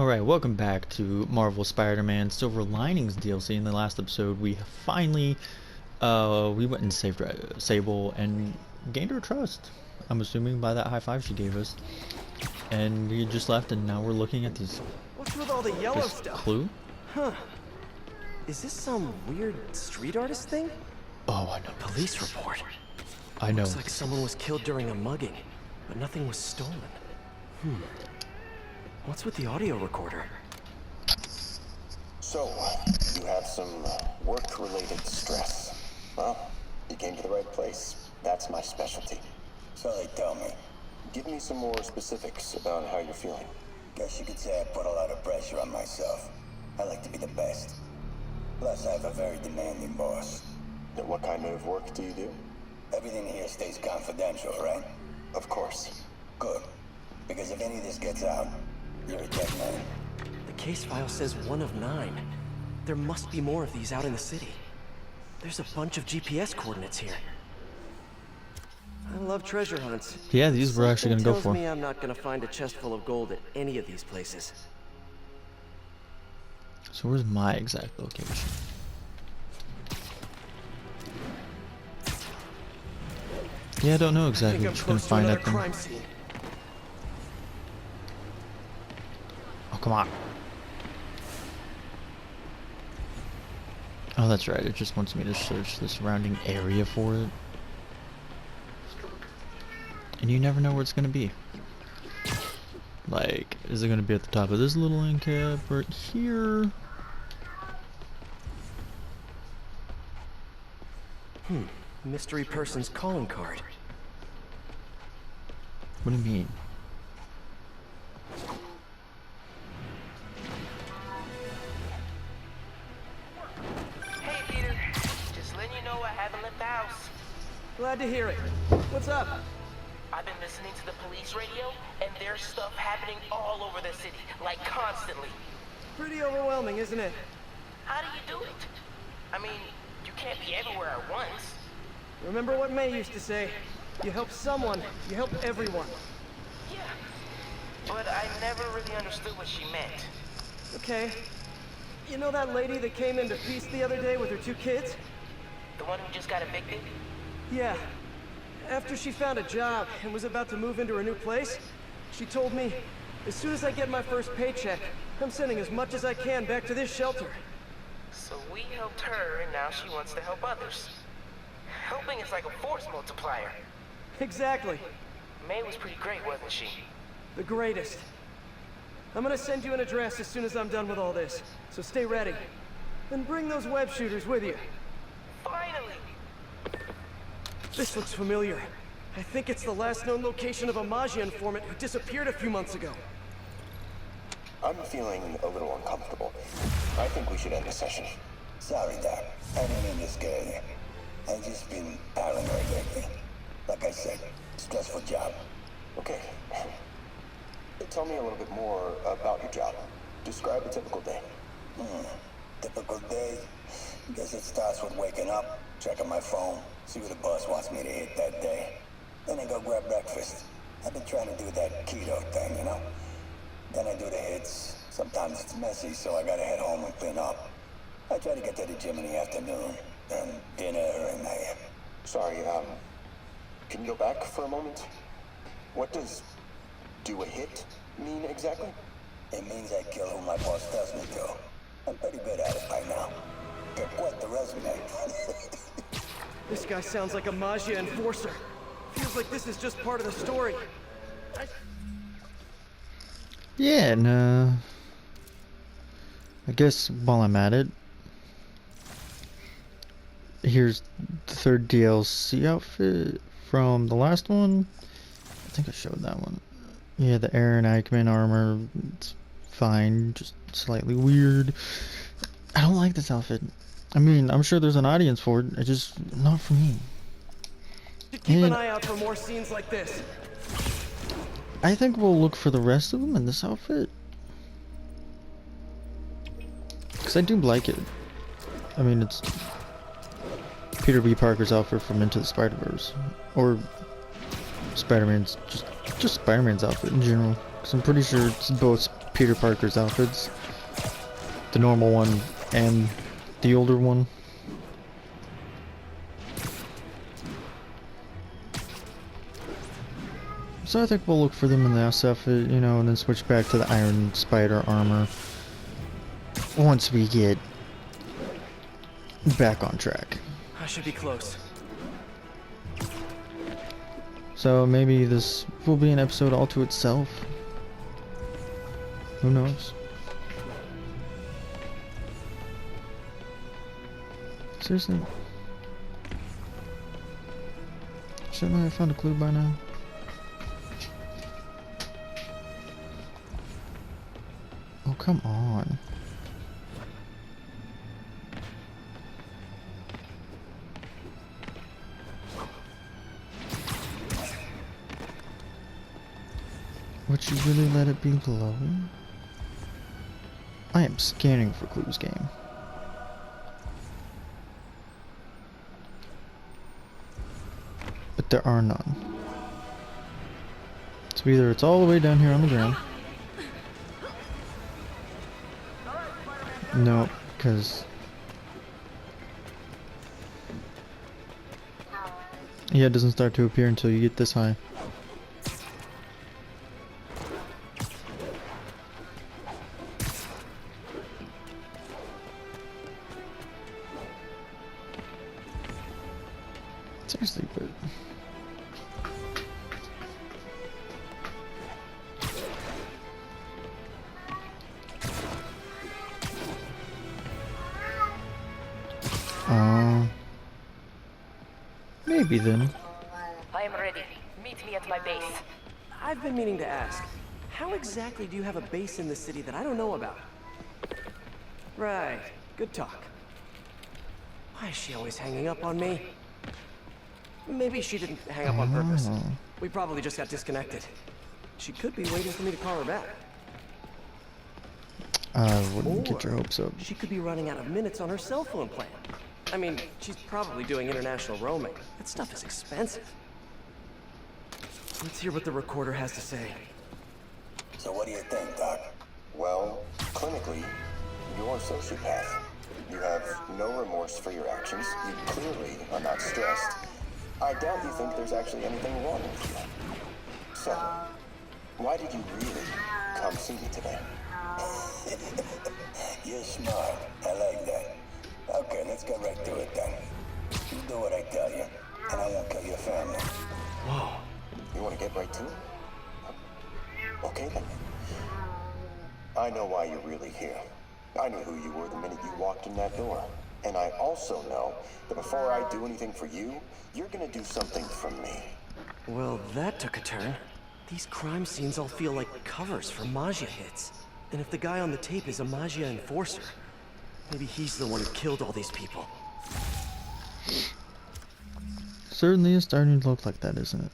Alright, welcome back to Marvel Spider-Man Silver Linings DLC. In the last episode, we finally, we went and saved Sable and gained her trust. I'm assuming by that high five she gave us. And we just left and now we're looking at these... What's with all the yellow this stuff? clue? Huh. Is this some weird street artist thing? Oh, I know. Police report. I know. Looks like someone was killed during a mugging, but nothing was stolen. What's with the audio recorder? So, you have some work-related stress. Well, you came to the right place. That's my specialty. So they tell me. Give me some more specifics about how you're feeling. Guess you could say I put a lot of pressure on myself. I like to be the best. Plus, I have a very demanding boss. And what kind of work do you do? Everything here stays confidential, right? Of course. Good. Because if any of this gets out, you're a dead man. The case file says 1 of 9. There must be more of these out in the city. There's a bunch of GPS coordinates here. I love treasure hunts. Yeah, these we're actually gonna go Tells for. me I'm not gonna find a chest full of gold at any of these places. So where's my exact location? Yeah, I don't know I exactly think what I'm you're gonna close to find another at them. crime scene. Oh, come on. Oh, that's right. It just wants me to search the surrounding area for it. And you never know where it's going to be. Like, is it going to be at the top of this little end cap right here? Mystery person's calling card. What do you mean? Hey, Peter. Just letting you know I haven't left the house. Glad to hear it. What's up? I've been listening to the police radio, and there's stuff happening all over the city, like constantly. Pretty overwhelming, isn't it? How do you do it? I mean, you can't be everywhere at once. Remember what May used to say? You help someone, you help everyone. Yeah. But I never really understood what she meant. Okay. You know that lady that came into Peace the other day with her 2 kids? The one who just got evicted? Yeah. After she found a job and was about to move into her new place, she told me, as soon as I get my first paycheck, I'm sending as much as I can back to this shelter. So we helped her, and now she wants to help others. Helping is like a force multiplier. Exactly. May was pretty great, wasn't she? The greatest. I'm gonna send you an address as soon as I'm done with all this, so stay ready. And bring those web shooters with you. Finally! This looks familiar. I think it's the last known location of a Maggia informant who disappeared a few months ago. I'm feeling a little uncomfortable. I think we should end the session. Sorry, Doc. I didn't mean to scare you. I've just been paranoid lately. Like I said, stressful job. Okay. Tell me a little bit more about your job. Describe a typical day. Typical day. Guess it starts with waking up, checking my phone, see what the boss wants me to hit that day. Then I go grab breakfast. I've been trying to do that keto thing, you know? Then I do the hits. Sometimes it's messy, so I gotta head home and clean up. I try to get to the gym in the afternoon, then dinner, and Sorry, can you go back for a moment? What does do a hit mean exactly? it means I kill who my boss tells me to. I'm pretty good at it by now. Got quite the resume. This guy sounds like a Maggia enforcer. Feels like this is just part of the story. Yeah, and I guess while I'm at it, here's the 3rd DLC outfit from the last one. I think I showed that one. Yeah, the Aaron Eichmann armor. It's fine, just slightly weird. I don't like this outfit. I mean, I'm sure there's an audience for it. It's just not for me. Keep an eye out for more scenes like this. I think we'll look for the rest of them in this outfit. Because I do like it. I mean, it's Peter B. Parker's outfit from Into the Spider-Verse. Or Spider-Man's, just Spider-Man's outfit in general. Because I'm pretty sure it's both Peter Parker's outfits. The normal one and the older one. So I think we'll look for them in the SF, you know, and then switch back to the Iron Spider armor once we get back on track. I should be close. So maybe this will be an episode all to itself. Who knows? Seriously? Shouldn't I have found a clue by now? Oh, come on. Would you really let it be low? I am scanning for clues, game. But there are none. So either it's all the way down here on the ground. No, because... yeah, it doesn't start to appear until you get this high. Seriously, but... maybe then. I am ready. Meet me at my base. I've been meaning to ask, how exactly do you have a base in the city that I don't know about? Right, good talk. Why is she always hanging up on me? Maybe she didn't hang up on purpose. We probably just got disconnected. She could be waiting for me to call her back. I wouldn't get your Or hopes up. she could be running out of minutes on her cell phone plan. I mean, she's probably doing international roaming. That stuff is expensive. Let's hear what the recorder has to say. So what do you think, Doc? Well, clinically, you're a sociopath. You have no remorse for your actions. You clearly are not stressed. I doubt you think there's actually anything wrong with you. So, why did you really come see me today? You're smart. I like that. Okay, let's get right to it then. You do what I tell you, and I won't kill your family. Whoa. You want to get right to it? Okay then. I know why you're really here. I knew who you were the minute you walked in that door. And I also know that before I do anything for you, you're gonna do something for me. Well, that took a turn. These crime scenes all feel like covers for Maggia hits. And if the guy on the tape is a Maggia enforcer, maybe he's the one who killed all these people. Certainly is starting to look like that, isn't it?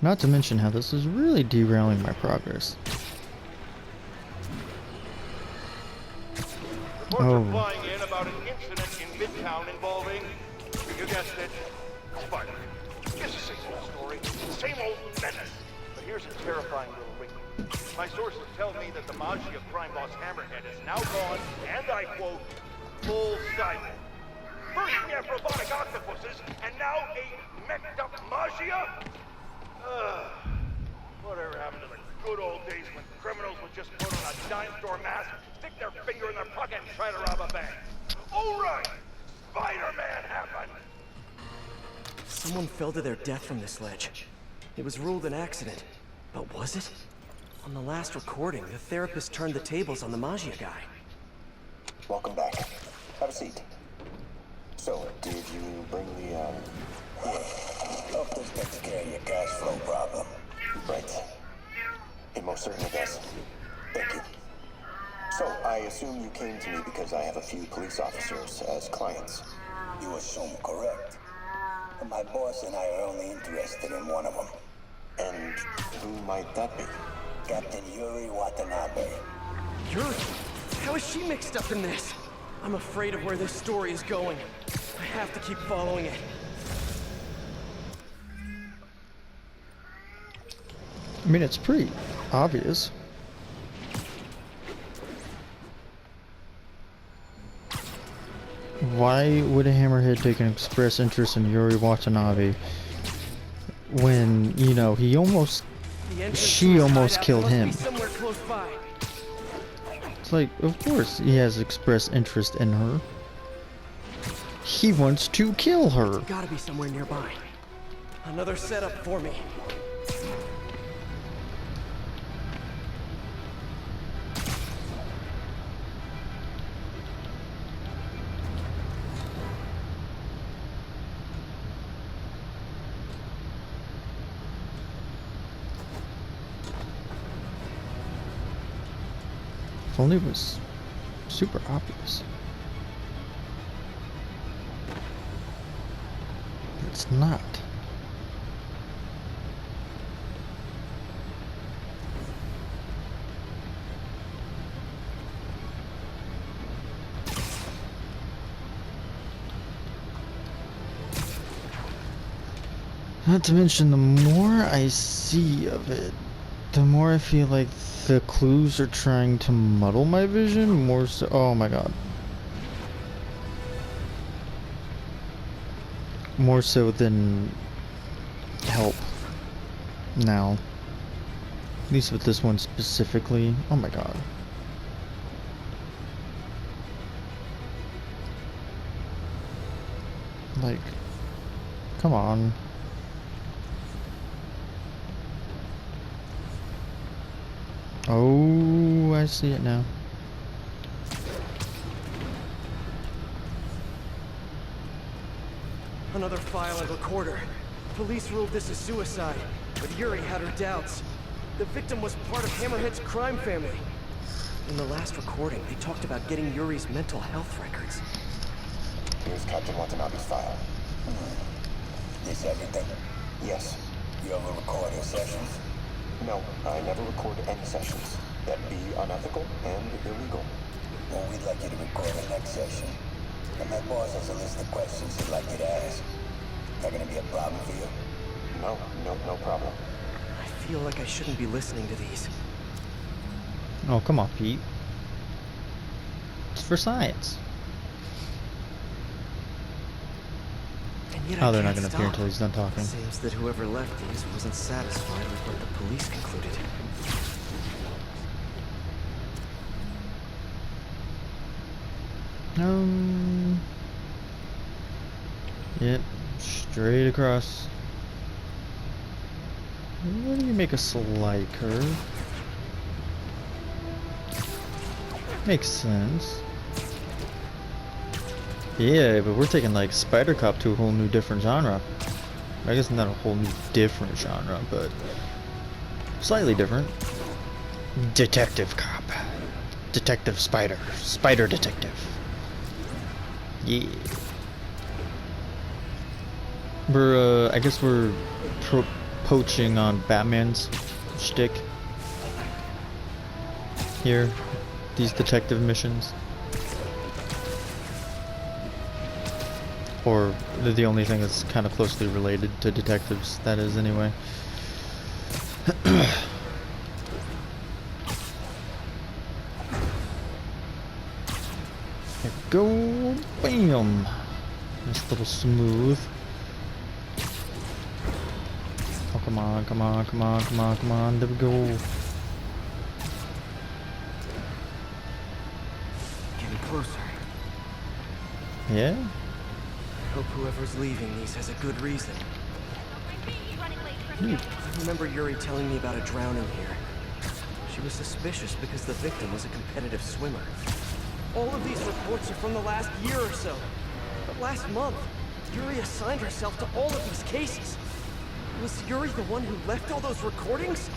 Not to mention how this is really derailing my progress. Reports Oh. are flying in about an incident in Midtown involving, you guessed it, Spider. It's the same old story, same old menace. But here's a terrifying little wrinkle. My sources tell me that the Maggia crime boss Hammerhead is now gone, and I quote, full cycle. First we have robotic octopuses, and now a messed up Maggia? Whatever happened to the good old days when criminals would just put on a dime store mask, stick their finger in their pocket and try to rob a bank? Oh right! Spider-Man happened! Someone fell to their death from this ledge. It was ruled an accident. But was it? On the last recording, the therapist turned the tables on the Maggia guy. Welcome back. Have a seat. So, did you bring the, Hope this takes care of your cash flow problem. Right. It most certainly does. Thank you. So, I assume you came to me because I have a few police officers as clients. You assume correct. But my boss and I are only interested in one of them. And who might that be? Captain Yuri Watanabe. Yuri? How is she mixed up in this? I'm afraid of where this story is going. I have to keep following it. I mean, it's pretty obvious. Why would a Hammerhead take an express interest in Yuri Watanabe when, you know, he almost, The entrance she to his almost hideout killed must be him. somewhere close by. It's like, of course he has expressed interest in her. He wants to kill her. Gotta be somewhere nearby. Another setup for me. If only it was super obvious. It's not. Not to mention, the more I see of it, the more I feel like the clues are trying to muddle my vision more so. Oh my god. More so than help now. At least with this one specifically. Oh my god. Like, come on. Oh, I see it now. Another file and recorder. Police ruled this a suicide, but Yuri had her doubts. The victim was part of Hammerhead's crime family. In the last recording, they talked about getting Yuri's mental health records. Here's Captain Watanabe's file. This everything? Yes. You ever record your sessions? No, I never record any sessions. That'd be unethical and illegal. Well, we'd like you to record the next session. And my boss has a list of questions he'd like you to ask. That gonna be a problem for you? No problem. I feel like I shouldn't be listening to these. Oh, come on, Pete. It's for science. And yet Oh, I they're not can't gonna appear stop. until he's done talking. Seems that whoever left these wasn't satisfied with what the police concluded. Yep, straight across. Where do you make a slight curve? Makes sense. Yeah, but we're taking like Spider Cop to a whole new different genre. I guess not a whole new different genre, but slightly different. Detective Cop. Detective Spider. Spider Detective. Yeah. I guess we're poaching on Batman's shtick here. These detective missions. Or they're the only thing that's kind of closely related to detectives, that is, anyway. There we go. Bam! Nice little smooth. Oh, come on, come on, come on, come on, come on. There we go. Getting closer. Yeah? I hope whoever's leaving these has a good reason. I remember Yuri telling me about a drowning here. She was suspicious because the victim was a competitive swimmer. All of these reports are from the last year or so. But last month, Yuri assigned herself to all of these cases. Was Yuri the one who left all those recordings?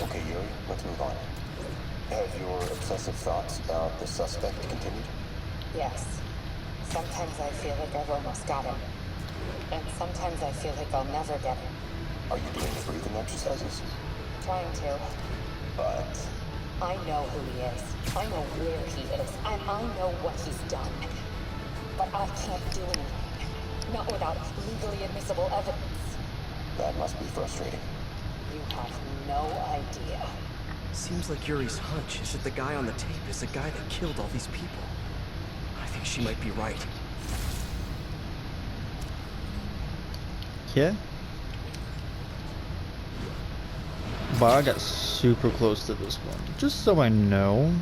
Okay, Yuri, let's move on. Have your obsessive thoughts about the suspect continued? Yes. Sometimes I feel like I've almost got him. And sometimes I feel like I'll never get him. Are you doing the breathing exercises? Trying to. But I know who he is. I know where he is. And I know what he's done. But I can't do anything. Not without legally admissible evidence. that must be frustrating. You have no idea. Seems like Yuri's hunch is that the guy on the tape is the guy that killed all these people. I think she might be right. Yeah. But I got super close to this one, just so I know.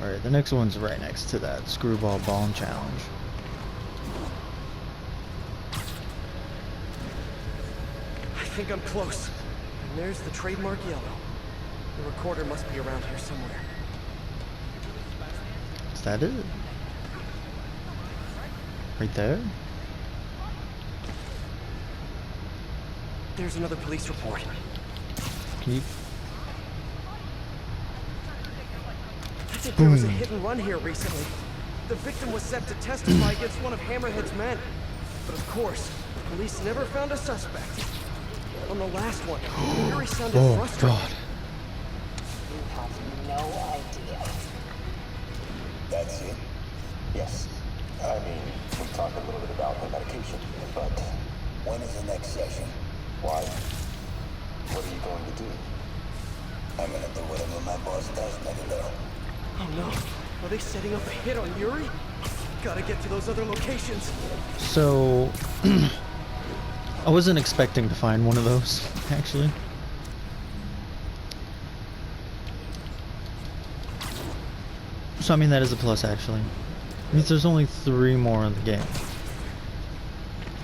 Alright, the next one's right next to that screwball bomb challenge. I think I'm close. And there's the trademark yellow. The recorder must be around here somewhere. Is that it? Right there? There's another police report. Can you... I think there was a hit and run here recently. The victim was set to testify against one of Hammerhead's men. But of course, the police never found a suspect. On the last one, Yuri sounded Oh frustrated. god. You have no idea. That's it? Yes. I mean, we talked a little bit about the medication, but When is the next session? why? What are you going to do? I'm gonna do whatever my boss tells me to do. Oh no, are they setting up a hit on Yuri? Gotta get to those other locations. So... I wasn't expecting to find one of those, actually. So I mean that is a plus, actually. It means there's only 3 more in the game.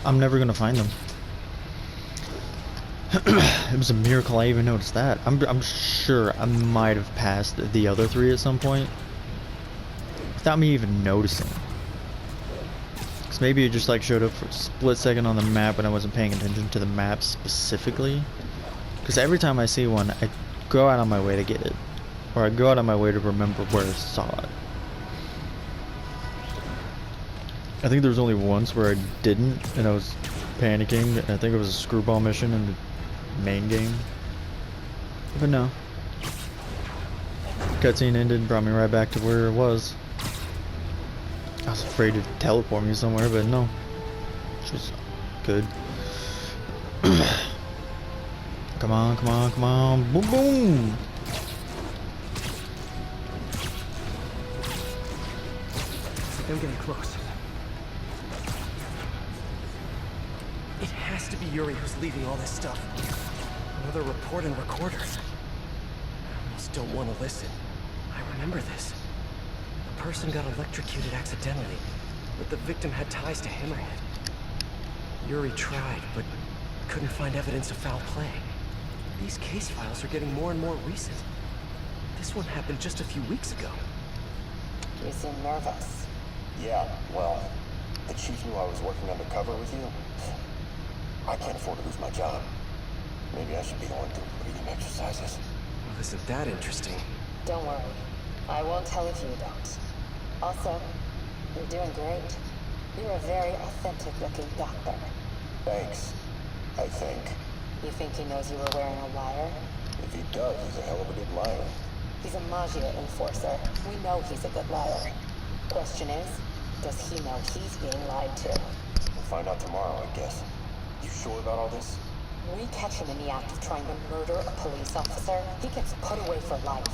I'm never gonna find them. It was a miracle I even noticed that. I'm sure I might have passed the other 3 at some point without me even noticing. Cause maybe it just like showed up for a split second on the map and I wasn't paying attention to the map specifically. Cause every time I see one, I go out on my way to get it, or I go out on my way to remember where I saw it. I think there was only once where I didn't, and I was panicking. I think it was a screwball mission in the main game. But no. Cutscene ended, brought me right back to where it was. I was afraid to teleport me somewhere, but no. It's just good. Come on, come on, come on. Boom, boom! I'm getting close. It has to be Yuri who's leaving all this stuff. Another report and recorder. I almost don't want to listen. I remember this. A person got electrocuted accidentally, but the victim had ties to Hammerhead. Yuri tried, but couldn't find evidence of foul play. These case files are getting more and more recent. This one happened just a few weeks ago. You seem nervous. Yeah, well, the chief knew I was working undercover with you. I can't afford to lose my job. Maybe I should be the one doing breathing exercises. Well, isn't that interesting? Don't worry. I won't tell if you don't. Also, you're doing great. You're a very authentic looking doctor. Thanks. I think. You think he knows you were wearing a wire? If he does, he's a hell of a good liar. He's a Magia enforcer. We know he's a good liar. Question is, does he know he's being lied to? We'll find out tomorrow, I guess. You sure about all this? We catch him in the act of trying to murder a police officer, he gets put away for life.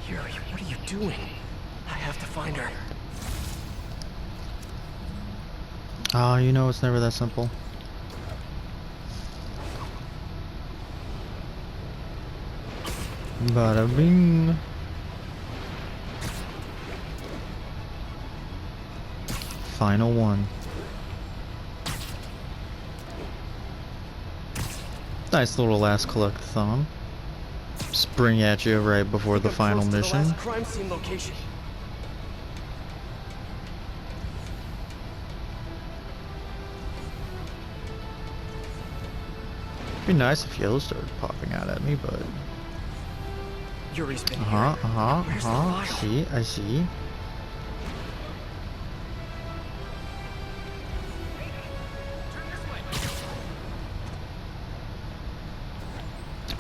Yuri, what are you doing? I have to find her. Ah, you know it's never that simple. Bada bing. Final one. Nice little last collectathon. Spring at you right before the Got final close to mission. The last crime scene location. It'd be nice if yellow started popping out at me, but Yuri's been here. Where's the file? See, I see.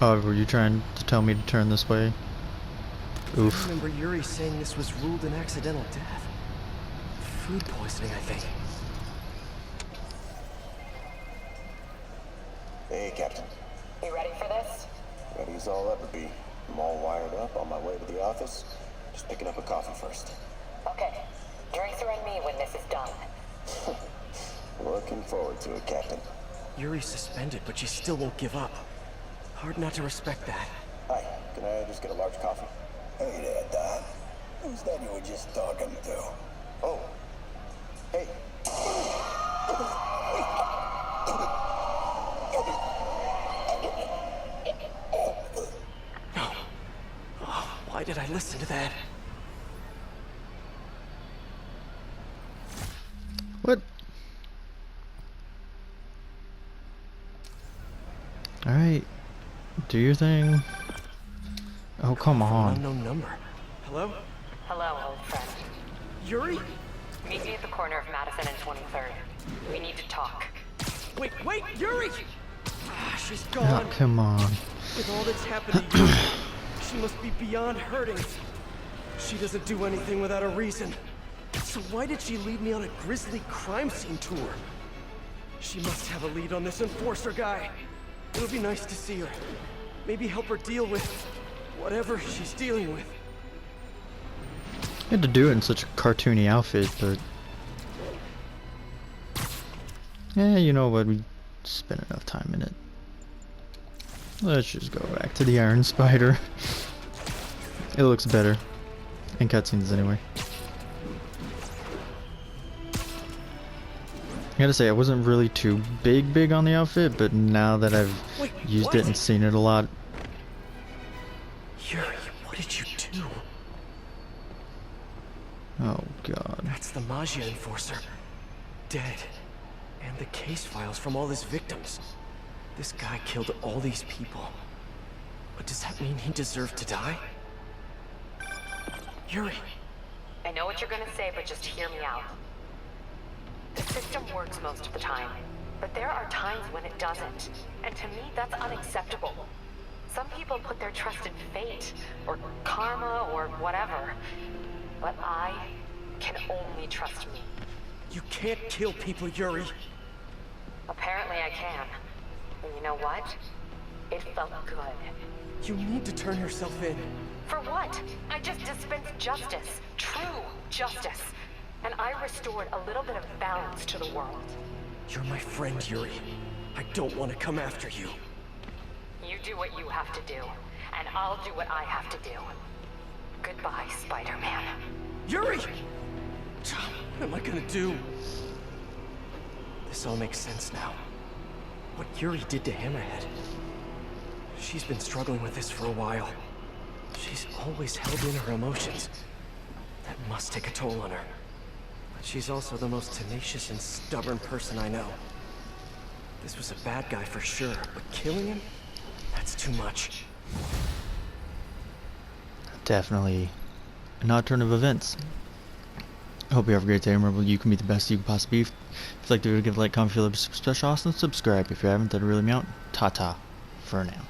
Oh, were you trying to tell me to turn this way? I Oof. remember Yuri saying this was ruled an accidental death. Food poisoning, I think. Hey, Captain. You ready for this? Ready as I'll ever be. I'm all wired up on my way to the office. Just picking up a coffee first. Okay. Drakes and me when this is done. Looking forward to it, Captain. Yuri's suspended, but she still won't give up. Hard not to respect that. Hi, can I just get a large coffee? Hey there, Doc. Who's that you were just talking to? Oh. Hey. No. Oh, why did I listen to that? What? Alright. Do your thing. Oh, come An on. unknown number. Hello? Hello, old friend. Yuri? Meet me at the corner of Madison and 23rd. We need to talk. Wait, Yuri! Ah, she's Oh, gone. come on. With all that's happened to Yuri, she must be beyond hurting. She doesn't do anything without a reason. So why did she lead me on a grisly crime scene tour? She must have a lead on this enforcer guy. It'll be nice to see her. Maybe help her deal with whatever she's dealing with. You had to do it in such a cartoony outfit, but... yeah, you know what? We spent enough time in it. Let's just go back to the Iron Spider. It looks better. In cutscenes, anyway. I gotta say, I wasn't really too big on the outfit, but now that I've Wait, used what? it and seen it a lot... Yuri, what did you do? oh god. That's the Maggia enforcer. Dead. And the case files from all his victims. This guy killed all these people. But does that mean he deserved to die? Yuri! I know what you're gonna say, but just hear me out. The system works most of the time, but there are times when it doesn't. And to me, that's unacceptable. Some people put their trust in fate, or karma, or whatever. But I can only trust me. You can't kill people, Yuri! Apparently I can. And you know what? It felt good. You need to turn yourself in. For what? I just dispensed justice. True justice. And I restored a little bit of balance to the world. You're my friend, Yuri. I don't want to come after you. You do what you have to do, and I'll do what I have to do. Goodbye, Spider-Man. Yuri! What am I gonna do? This all makes sense now. What Yuri did to Hammerhead. She's been struggling with this for a while. She's always held in her emotions. That must take a toll on her. But she's also the most tenacious and stubborn person I know. This was a bad guy for sure, but killing him? That's too much. Definitely an odd turn of events. I hope you have a great day. Remember, you can be the best you can possibly be. If you'd like to give a like, comment, feel special, awesome, subscribe. If you haven't, that'd really mean out. Ta-ta for now.